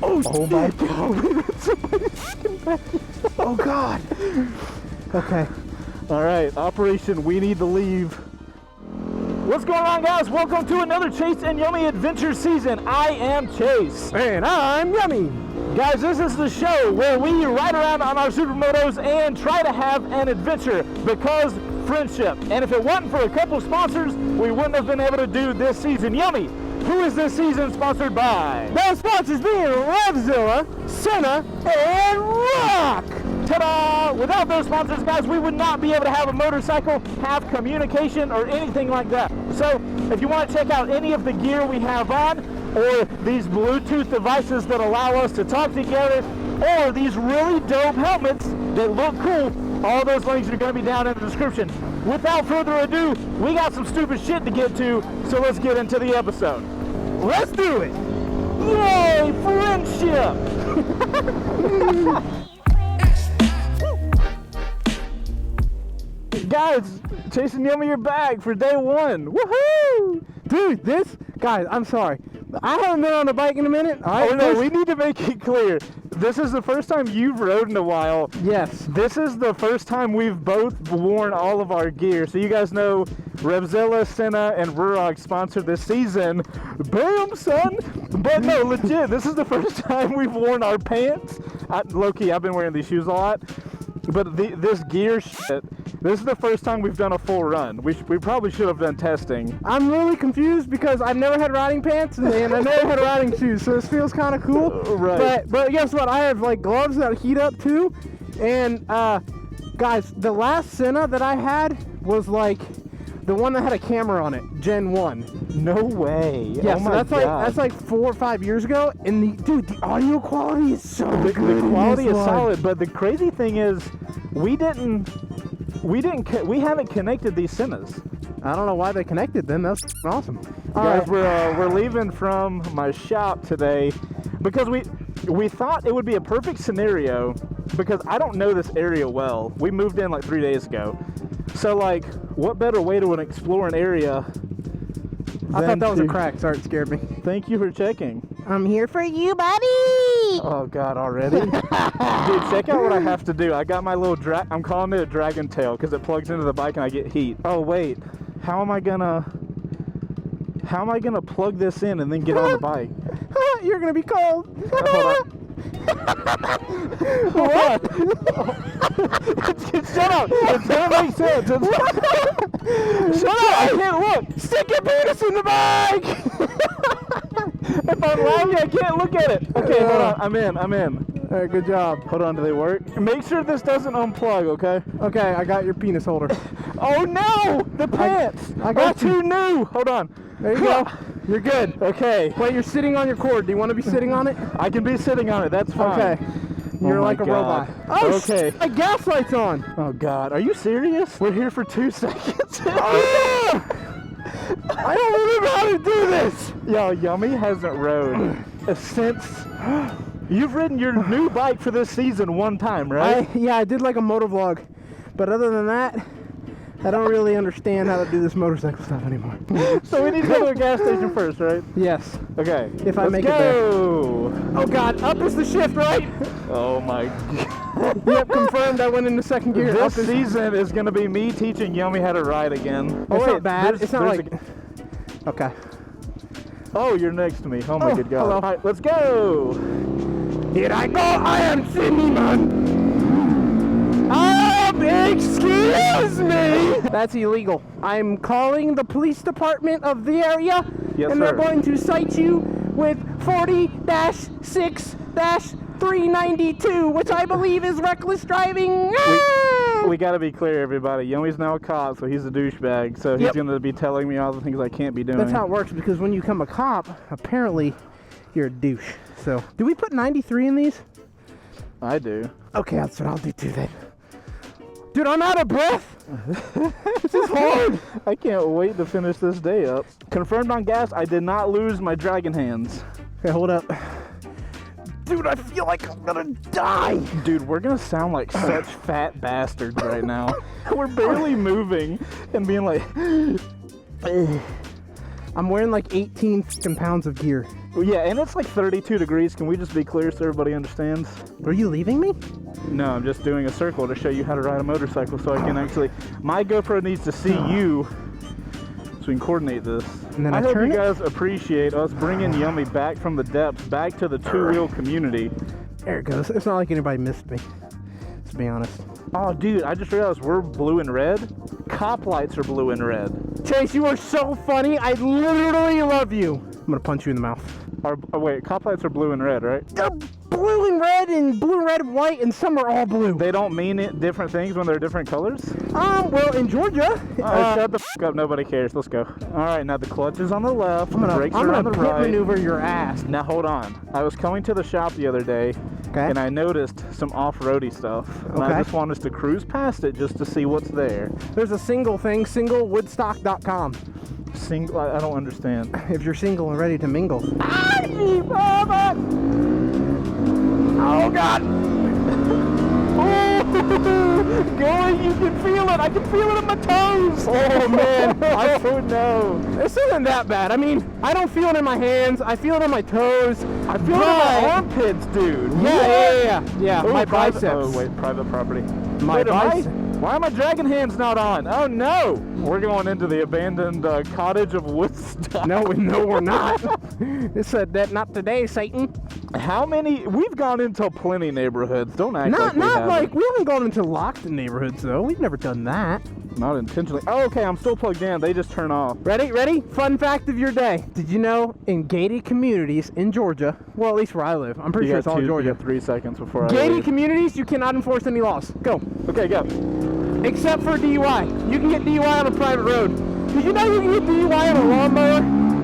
Oh my God. Somebody's back. Oh God. Okay. All right, Operation We Need to Leave. What's going on, guys? Welcome to another Chase and Yummi Adventure season. I am Chase. And I'm Yummi. Guys, this is the show where we ride around on our supermotos and try to have an adventure because friendship. And if it wasn't for a couple sponsors, we wouldn't have been able to do this season. Yummi, who is this season sponsored by? Those sponsors being Revzilla, Senna, and Rock. Ta-da! Without those sponsors, guys, we would not be able to have a motorcycle, have communication, or anything like that. So, if you want to check out any of the gear we have on, or these Bluetooth devices that allow us to talk together, or these really dope helmets that look cool, all those links are going to be down in the description. Without further ado, we got some stupid shit to get to, so let's get into the episode. Let's do it! Yay, friendship! Guys, Chase and Yummi are back for day one. Woohoo! Dude, guys, I'm sorry. I haven't been on a bike in a minute. Oh no, we need to make it clear. This is the first time you've rode in a while. Yes. This is the first time we've both worn all of our gear. So you guys know Revzilla, Senna, and Rurog sponsored this season. Bam, son! But no, legit, this is the first time we've worn our pants. Low-key, I've been wearing these shoes a lot. But this gear shit, this is the first time we've done a full run. We probably should have done testing. I'm really confused because I've never had riding pants and I never had riding shoes, so this feels kind of cool. Right. But guess what? I have like gloves that heat up too. And guys, the last Senna that I had was like the one that had a camera on it, Gen 1. No way. Yeah, oh so my that's like 4 or 5 years ago, and the audio quality is so good. The quality is solid, but the crazy thing is, we haven't connected these Sennas. I don't know why they connected then. That's awesome. Guys, we're leaving from my shop today because we thought it would be a perfect scenario because I don't know this area well. We moved in like 3 days ago. So like, what better way to explore an area? I thought that was a crack. Sorry, it scared me. Thank you for checking. I'm here for you, buddy. Oh God, already? Dude, check out what I have to do. I got my little I'm calling it a dragon tail because it plugs into the bike and I get heat. Oh wait, how am I gonna plug this in and then get on the bike? You're gonna be cold. Hold on. What? Shut up! It doesn't make sense. Shut up! I can't look! Stick your penis in the bike! If I'm loud, I can't look at it. Okay, hold on. I'm in. All right, good job. Hold on, do they work? Make sure this doesn't unplug, okay? Okay, I got your penis holder. Oh no! The pants! I got too new! Hold on. There you go. You're good. Okay. Wait, you're sitting on your cord. Do you want to be sitting on it? I can be sitting on it. That's fine. Okay. You're like a robot. Oh, okay. My gas light's on. Oh God, are you serious? We're here for 2 seconds. I don't remember how to do this. Yo, Yummi hasn't rode since. You've ridden your new bike for this season one time, right? Yeah, I did like a motor vlog, but other than that, I don't really understand how to do this motorcycle stuff anymore. So we need to go to a gas station first, right? Yes. Okay. If I make it there. Oh God, up is the shift, right? Oh my God. Yep, confirmed. I went into second gear. This season is going to be me teaching Yummi how to ride again. It's not bad. It's not like. Okay. Oh, you're next to me. Oh my good God. Hello. All right, let's go. Here I go. I am Cinnamon. Excuse me! That's illegal. I'm calling the police department of the area, yes, and sir. They're going to cite you with 40-6-392, which I believe is reckless driving. We got to be clear, everybody. Yummi's now a cop, so he's a douchebag, so he's going to be telling me all the things I can't be doing. That's how it works, because when you become a cop, apparently you're a douche. So, do we put 93 in these? I do. Okay, that's what I'll do too then. Dude, I'm out of breath. This is hard. I can't wait to finish this day up. Confirmed on gas, I did not lose my dragon hands. Okay, hold up. Dude, I feel like I'm gonna die. Dude, we're gonna sound like such fat bastards right now. We're barely moving and being like... I'm wearing like 18 fucking pounds of gear. Yeah, and it's like 32 degrees. Can we just be clear so everybody understands? Are you leaving me? No, I'm just doing a circle to show you how to ride a motorcycle so I can actually... My GoPro needs to see you so we can coordinate this. And then I hope turn you it? guys appreciate us bringing Yummi back from the depths, back to the two-wheel community. There it goes. It's not like anybody missed me, to be honest. Oh, dude, I just realized we're blue and red. Cop lights are blue and red. Chase, you are so funny. I literally love you. I'm gonna punch you in the mouth. Oh, wait, cop lights are blue and red, right? They're blue and red and white, and some are all blue. They don't mean different things when they're different colors? Well, in Georgia, shut the f up. Nobody cares. Let's go. All right, now the clutch is on the left. I'm Brakes are on the pit right. maneuver your ass. Now hold on. I was coming to the shop the other day, Okay. and I noticed some off-roady stuff. And Okay. I just want us to cruise past it just to see what's there. There's a single thing, singlewoodstock.com. I don't understand. If you're single and ready to mingle. Oh God! Oh, going, you can feel it. I can feel it in my toes. Oh man, I don't know. this isn't that bad. I mean, I don't feel it in my hands. I feel it in my toes. I feel it in my armpits, dude. Yeah. Ooh, My private, biceps. Oh wait, private property. My Wait, biceps. why are my dragon hands not on? Oh no! We're going into the abandoned cottage of Woodstock. No, we're not. It said that not today, Satan. How many? We've gone into plenty neighborhoods. Don't act like we Not haven't. like we haven't gone into locked neighborhoods though. We've never done that. Not intentionally. Oh, okay, I'm still plugged in. They just turn off. Ready? Fun fact of your day. Did you know in gated communities in Georgia, well, at least where I live, I'm pretty sure it's all You Georgia. got 3 seconds before I Gated leave. communities, you cannot enforce any laws. Go. Okay, go. Except for DUI. You can get DUI on a private road. Did you know you can get DUI on a lawnmower?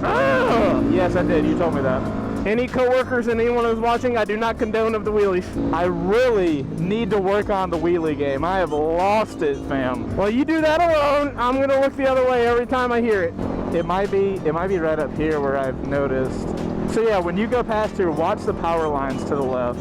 Oh, yes, I did. You told me that. Any coworkers and anyone who's watching, I do not condone of the wheelies. I really need to work on the wheelie game. I have lost it, fam. Well, you do that alone. I'm gonna look the other way every time I hear it. It might be right up here where I've noticed. So yeah, when you go past here, watch the power lines to the left.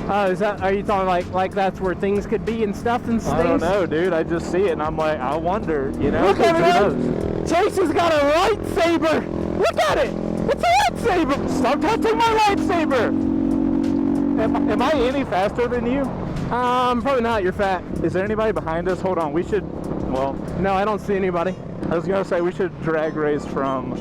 Are you talking like that's where things could be and stuff and things? I don't know, dude. I just see it and I'm like, I wonder, you know? Look at Who it! knows? Chase has got a lightsaber! Look at it! It's a lightsaber! Stop touching my lightsaber! Am I any faster than you? Probably not. You're fat. Is there anybody behind us? Hold on, we should, well, No, I don't see anybody. I was gonna say we should drag race from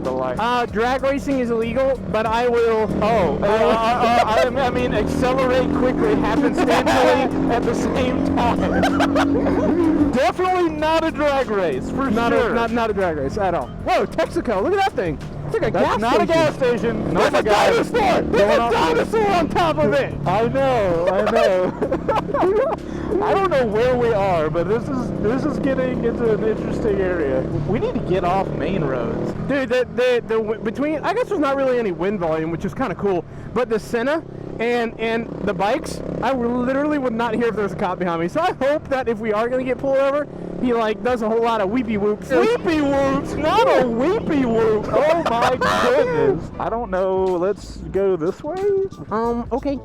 the light. Drag racing is illegal, but I will. I mean, accelerate quickly happenstandishly at the same time. Definitely not a drag race, for sure. Not a drag race at all. Whoa, Texaco! Look at that thing. It's like a That's gas not station. a gas station. There's a dinosaur. There's a Going dinosaur on top of it. I know. I don't know where we are, but this is getting into an interesting area. We need to get off main roads. Dude, the between, I guess there's not really any wind volume, which is kind of cool. But the Senna and the bikes, I literally would not hear if there's a cop behind me. So I hope that if we are gonna get pulled over, he like does a whole lot of weepy whoops. Weepy whoops, not a weepy whoop. Oh my goodness. I don't know. Let's go this way. Okay.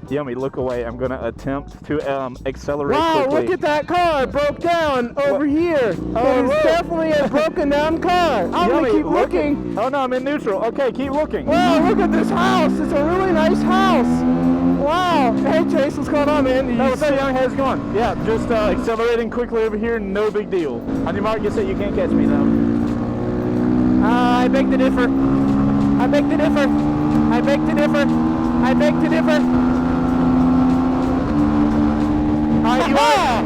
Yummi, look away. I'm gonna attempt to accelerate Wow, quickly. look at that car. It broke down over here. Oh, It is look. definitely a broken down car. I'm gonna Yummi, keep look looking. Oh no, I'm in neutral. Okay, keep looking. Wow, look at this house. It's a really nice house. Wow. Hey, Chase, what's going on, man? No, what's up, young? How's it going? Yeah, just accelerating quickly over here. No big deal. On your mark, get set. You can't catch me though. I beg to differ. I beg to differ. I beg to differ. I beg to differ. You are.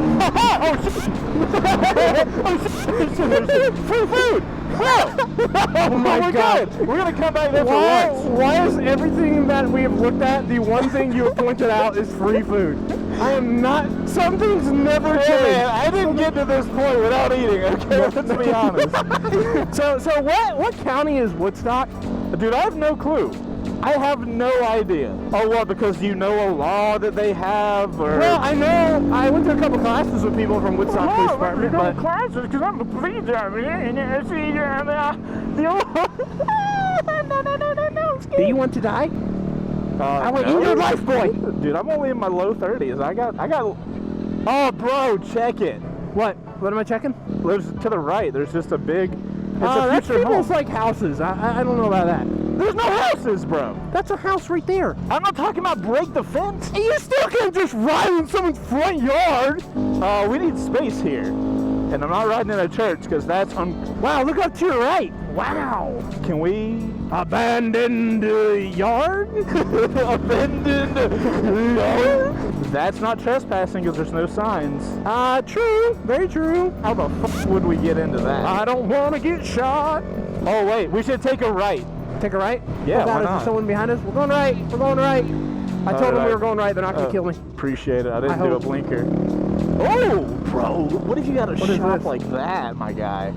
Free food! Oh my We're God. good. We're gonna come back there for Why, lunch. why is everything that we have looked at, the one thing you have pointed out is free food? I am not, some things never Hey, change. man, I didn't get to this point without eating, okay? Let's be honest. So what county is Woodstock? Dude, I have no clue. I have no idea. Oh, well, because you know a law that they have, or... Well, I know, I went to a couple classes with people from Woodstock Police Department, but... classes, because I'm a police driver, and I see no. Do you want to die? I will eat your life, boy. Dude, I'm only in my low 30s. I got... Oh, bro, check it. What? What am I checking? There's, to the right, there's just a big a That's future almost home. like houses. I don't know about that. There's no houses, bro. That's a house right there. I'm not talking about break the fence. And you still can't just ride in someone's front yard. We need space here. And I'm not riding in a church because that's Wow, look up to your right. Wow. Can we Abandoned yard? abandoned yard? That's not trespassing because there's no signs. True. Very true. How the fuck would we get into that? I don't want to get shot. Oh wait, we should take a right. Take a right? Yeah, Oh, God, why is there not? someone behind us? We're going right. We're going right. I told them we were going right. They're not going to kill me. Appreciate it. I didn't I do a hope. blinker. Oh, bro, what if you got a What is shop this? like that, my guy?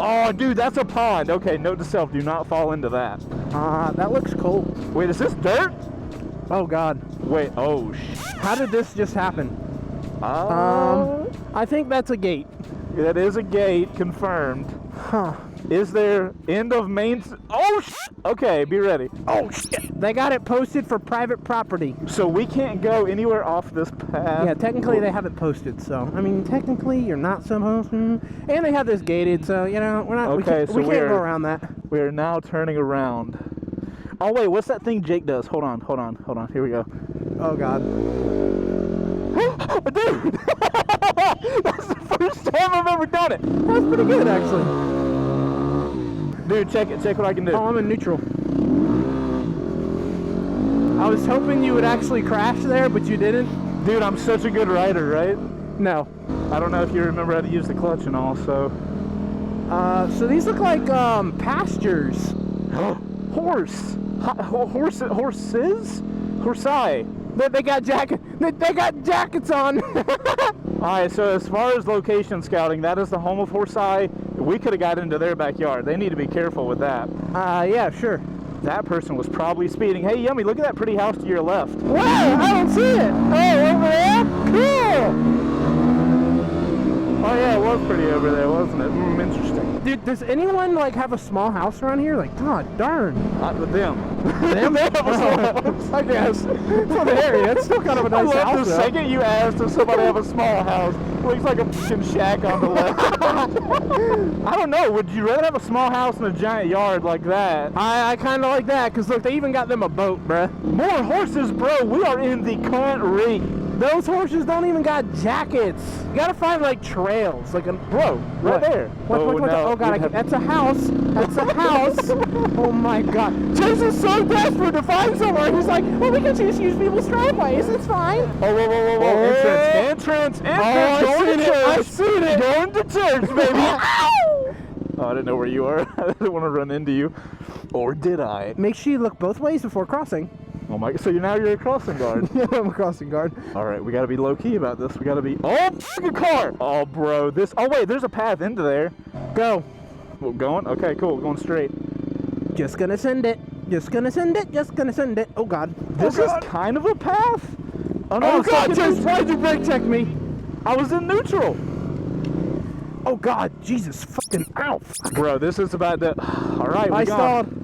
Oh, dude, that's a pond. Okay, note to self, do not fall into that. That looks cool. Wait, is this dirt? Oh, God. Wait, oh, How did this just happen? Oh, I think that's a gate. that is a gate, confirmed. Huh. Is there end of main? Oh, okay, be ready. Oh, shit. They got it posted for private property. So we can't go anywhere off this path. Yeah, technically they have it posted, so I mean, technically you're not supposed to. And they have this gated, so you know we're not. Okay, we can't so go around that. We are now turning around. Oh wait, what's that thing Jake does? Hold on. Here we go. Oh God. Dude, that's the first time I've ever done it. That's pretty good, actually. Dude, check it. Check what I can do. Oh, I'm in neutral. I was hoping you would actually crash there, but you didn't. Dude, I'm such a good rider, right? No. I don't know if you remember how to use the clutch and all, so. So these look like pastures. Horses? Horsai. They got They got jackets on. Alright, so as far as location scouting, that is the home of Horsai. We could have got into their backyard. They need to be careful with that. Yeah, sure. That person was probably speeding. Hey, Yummy, look at that pretty house to your left. Wow, I don't see it. Oh, over there? Cool. Oh yeah, it was pretty over there, wasn't it? Interesting. Dude, does anyone like have a small house around here? Like, god darn. Not with them. Them? They have a small house. I guess. For the area, it's still kind of a I nice love house. the though. second you asked if somebody have a small house. Looks like a fucking shack on the left. I don't know. Would you rather have a small house in a giant yard like that? I kind of like that, because look, they even got them a boat, bruh. More horses, bro. We are in the country. Those horses don't even got jackets. You gotta find like trails, like a Bro, right there. What, no, oh god, we'd have- that's a house. That's a house. Oh my god. Chase is so desperate to find somewhere. He's like, well, we can just use people's driveways. It's fine. Oh, whoa. Oh. Entrance. I Going seen to it. church. I seen it. Going to church, baby. Ow! Oh, I didn't know where you were. I didn't want to run into you. Or did I? Make sure you look both ways before crossing. Oh my, so now you're a crossing guard. Yeah, I'm a crossing guard. All right, we gotta be low key about this. We gotta be. Oh, fucking car! Oh, bro, this. Oh wait, there's a path into there. Go. Well, going? Okay, cool. Going straight. Just gonna send it. Just gonna send it. Just gonna send it. Oh god. This oh is god. kind of a path. Oh no, Oh it's god, like Chase, in why'd you brake check me? I was in neutral. Oh god, Jesus fucking ow. Bro, this is about to. All right, I we gone. stalled.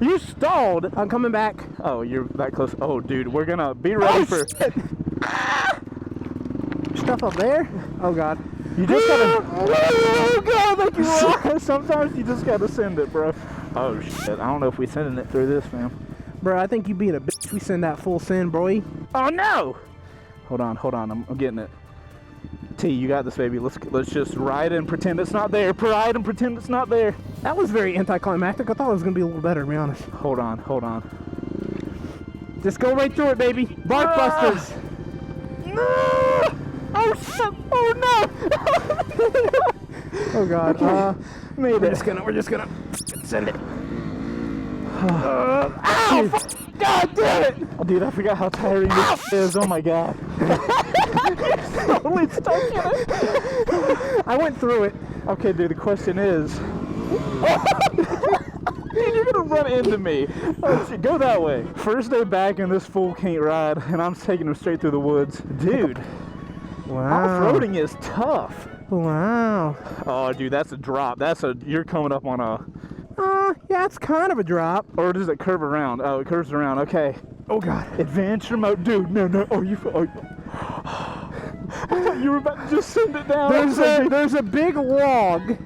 You stalled. I'm coming back. Oh, you're that close. Oh, dude, we're gonna be ready for. Shit. Stuff up there? Oh god. You just gotta. Oh god, thank you. Sometimes you just gotta send it, bro. Oh shit! I don't know if we sending it through this, fam. Bro, I think you being a bitch. We send that full send, boy. Oh no! Hold on. I'm getting it. T, you got this, baby. Let's just ride and pretend it's not there. Ride and pretend it's not there. That was very anticlimactic. I thought it was gonna be a little better, to be honest. Hold on. Just go right through it, baby. Bark busters. No! Oh shit! Oh no! Oh god. Made We're it. just gonna send it. Ow! God damn it! Oh, dude, I forgot how tiring this is. Oh my god. Totally stuck in it. I went through it. Okay, dude, the question is... Dude, you're gonna run into me. Oh, shit, go that way. First day back and this fool can't ride, and I'm taking him straight through the woods. Dude, Wow. off-roading is tough. Wow. Oh, dude, that's a drop. You're coming up on a... Yeah, it's kind of a drop. Or does it curve around? Oh, it curves around. Okay. Oh god. Adventure mode. Dude, no. Oh, you... Oh, I thought you were about to just send it down. There's a big log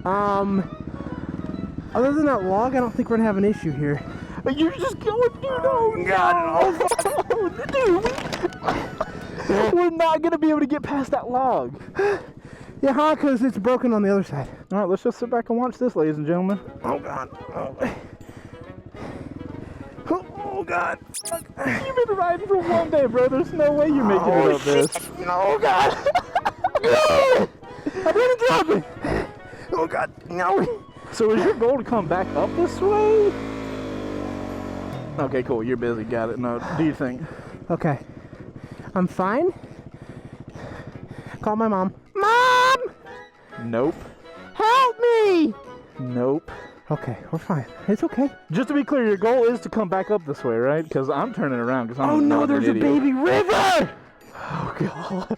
Other than that log, I don't think we're gonna have an issue here. You're just going, dude. Oh, God. No. Dude, we're not going to be able to get past that log. Yeah, huh? Because it's broken on the other side. All right, let's just sit back and watch this, ladies and gentlemen. Oh, God. Oh, God. You've been riding for one day, bro. There's no way you're making it up this. No, God. No. I'm going to drop it. Oh, God. No. So is your goal to come back up this way? Okay, cool. You're busy. Got it. No, do you think? Okay. I'm fine. Call my mom. Mom! Nope. Help me! Nope. Okay, we're fine. It's okay. Just to be clear, your goal is to come back up this way, right? Because I'm turning around. Because I'm no, not there's an a idiot. baby river! Oh, God.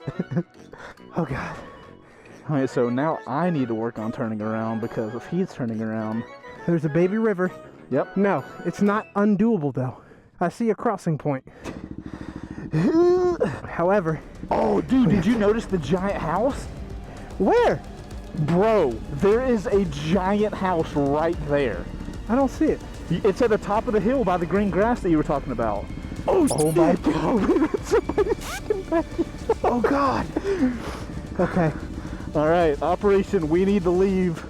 Oh, God. All right, so now I need to work on turning around because if he's turning around... There's a baby river. Yep. No, it's not undoable, though. I see a crossing point. However... Oh, dude, did you notice the giant house? Where? Bro, there is a giant house right there. I don't see it. It's at the top of the hill by the green grass that you were talking about. Oh, my God. Oh, God. Okay. All right, Operation We Need to Leave.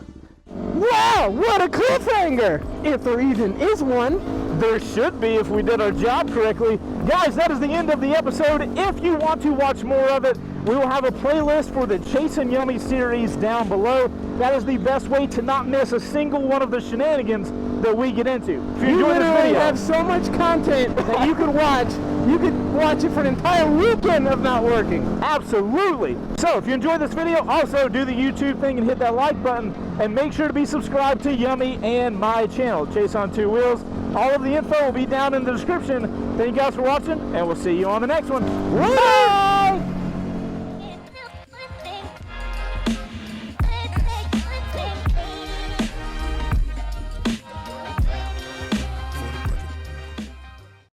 Wow, what a cliffhanger! If there even is one. There should be if we did our job correctly. Guys, that is the end of the episode. If you want to watch more of it, we will have a playlist for the Chase and Yummi series down below. That is the best way to not miss a single one of the shenanigans that we get into. If you enjoy this video, have so much content that you could watch. You could watch it for an entire weekend of not working. Absolutely. So if you enjoyed this video, also do the YouTube thing and hit that like button, and make sure to be subscribed to Yummi and my channel, Chase on Two Wheels. All of the info will be down in the description. Thank you guys for watching, and we'll see you on the next one. Bye!